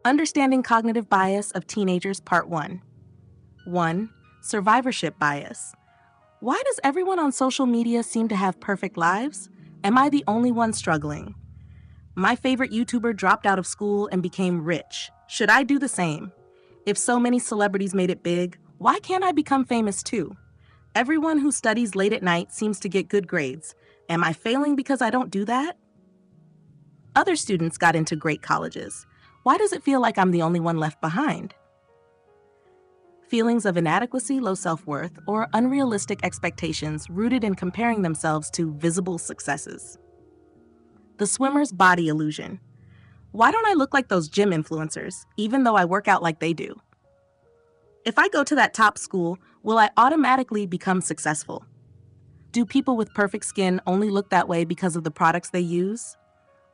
Understanding Cognitive Bias of Teenagers, Part 1. 1. Survivorship Bias. Why does everyone on social media seem to have perfect lives? Am I the only one struggling? My favorite YouTuber dropped out of school and became rich. Should I do the same? If so many celebrities made it big, why can't I become famous too? Everyone who studies late at night seems to get good grades. Am I failing because I don't do that? Other students got into great colleges. Why does it feel like I'm the only one left behind? Feelings of inadequacy, low self-worth, or unrealistic expectations rooted in comparing themselves to visible successes. The swimmer's body illusion. Why don't I look like those gym influencers, even though I work out like they do? If I go to that top school, will I automatically become successful? Do people with perfect skin only look that way because of the products they use?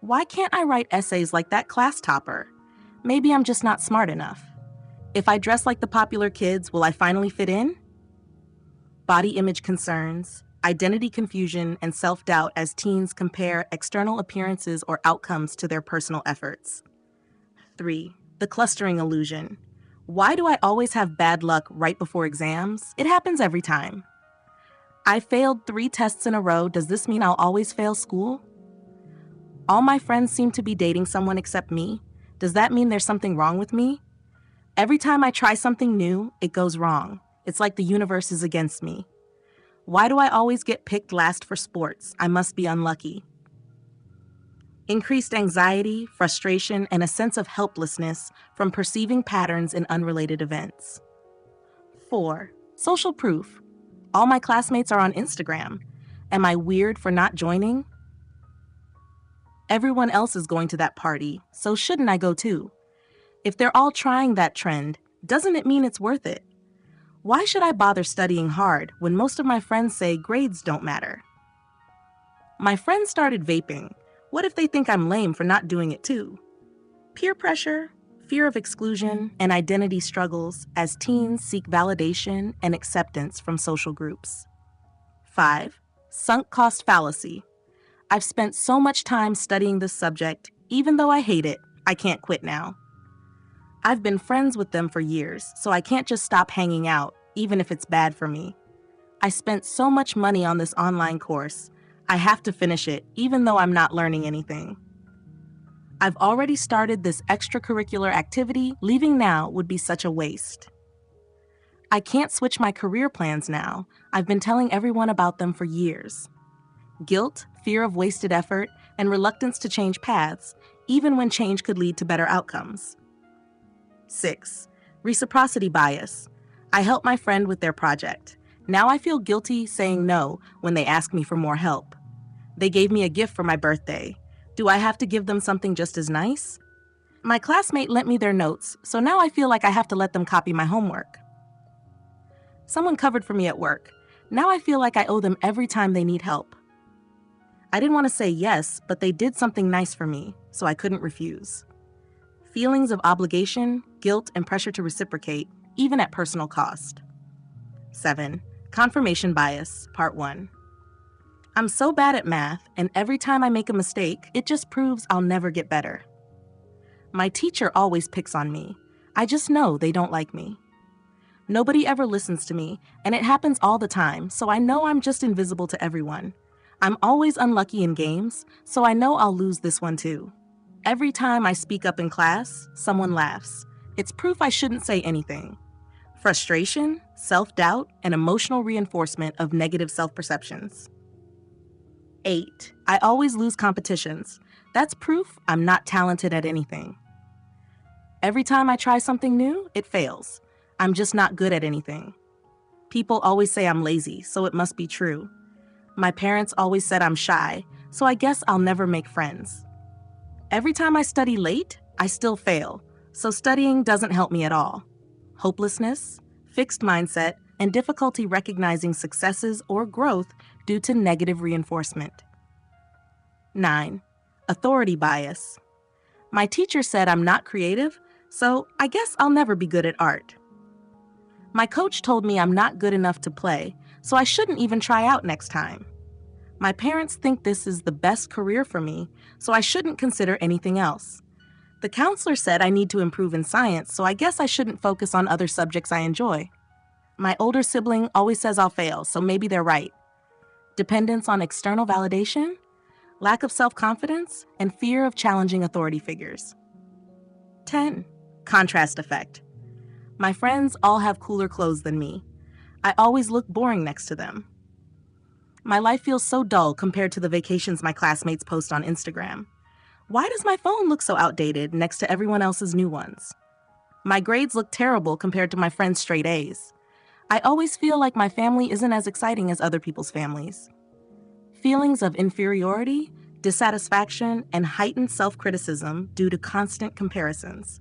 Why can't I write essays like that class topper? Maybe I'm just not smart enough. If I dress like the popular kids, will I finally fit in? Body image concerns, identity confusion, and self-doubt as teens compare external appearances or outcomes to their personal efforts. 3. The clustering illusion. Why do I always have bad luck right before exams? It happens every time. I failed 3 tests in a row. Does this mean I'll always fail school? All my friends seem to be dating someone except me. Does that mean there's something wrong with me? Every time I try something new, it goes wrong. It's like the universe is against me. Why do I always get picked last for sports? I must be unlucky. Increased anxiety, frustration, and a sense of helplessness from perceiving patterns in unrelated events. 4. Social proof. All my classmates are on Instagram. Am I weird for not joining? Everyone else is going to that party, so shouldn't I go too? If they're all trying that trend, doesn't it mean it's worth it? Why should I bother studying hard when most of my friends say grades don't matter? My friends started vaping. What if they think I'm lame for not doing it too? Peer pressure, fear of exclusion, and identity struggles as teens seek validation and acceptance from social groups. 5. Sunk cost fallacy. I've spent so much time studying this subject, even though I hate it, I can't quit now. I've been friends with them for years, so I can't just stop hanging out, even if it's bad for me. I spent so much money on this online course. I have to finish it, even though I'm not learning anything. I've already started this extracurricular activity. Leaving now would be such a waste. I can't switch my career plans now. I've been telling everyone about them for years. Guilt, fear of wasted effort, and reluctance to change paths, even when change could lead to better outcomes. 6. Reciprocity bias. I helped my friend with their project. Now I feel guilty saying no when they ask me for more help. They gave me a gift for my birthday. Do I have to give them something just as nice? My classmate lent me their notes, so now I feel like I have to let them copy my homework. Someone covered for me at work. Now I feel like I owe them every time they need help. I didn't want to say yes, but they did something nice for me, so I couldn't refuse. Feelings of obligation, guilt, and pressure to reciprocate, even at personal cost. 7. Confirmation bias, Part 1. I'm so bad at math, and every time I make a mistake, it just proves I'll never get better. My teacher always picks on me. I just know they don't like me. Nobody ever listens to me, and it happens all the time, so I know I'm just invisible to everyone. I'm always unlucky in games, so I know I'll lose this one too. Every time I speak up in class, someone laughs. It's proof I shouldn't say anything. Frustration, self-doubt, and emotional reinforcement of negative self-perceptions. 8. I always lose competitions. That's proof I'm not talented at anything. Every time I try something new, it fails. I'm just not good at anything. People always say I'm lazy, so it must be true. My parents always said I'm shy, so I guess I'll never make friends. Every time I study late, I still fail, so studying doesn't help me at all. Hopelessness, fixed mindset, and difficulty recognizing successes or growth due to negative reinforcement. 9. Authority bias. My teacher said I'm not creative, so I guess I'll never be good at art. My coach told me I'm not good enough to play, so I shouldn't even try out next time. My parents think this is the best career for me, so I shouldn't consider anything else. The counselor said I need to improve in science, so I guess I shouldn't focus on other subjects I enjoy. My older sibling always says I'll fail, so maybe they're right. Dependence on external validation, lack of self-confidence, and fear of challenging authority figures. 10. Contrast effect. My friends all have cooler clothes than me. I always look boring next to them. My life feels so dull compared to the vacations my classmates post on Instagram. Why does my phone look so outdated next to everyone else's new ones? My grades look terrible compared to my friends' straight A's. I always feel like my family isn't as exciting as other people's families. Feelings of inferiority, dissatisfaction, and heightened self-criticism due to constant comparisons.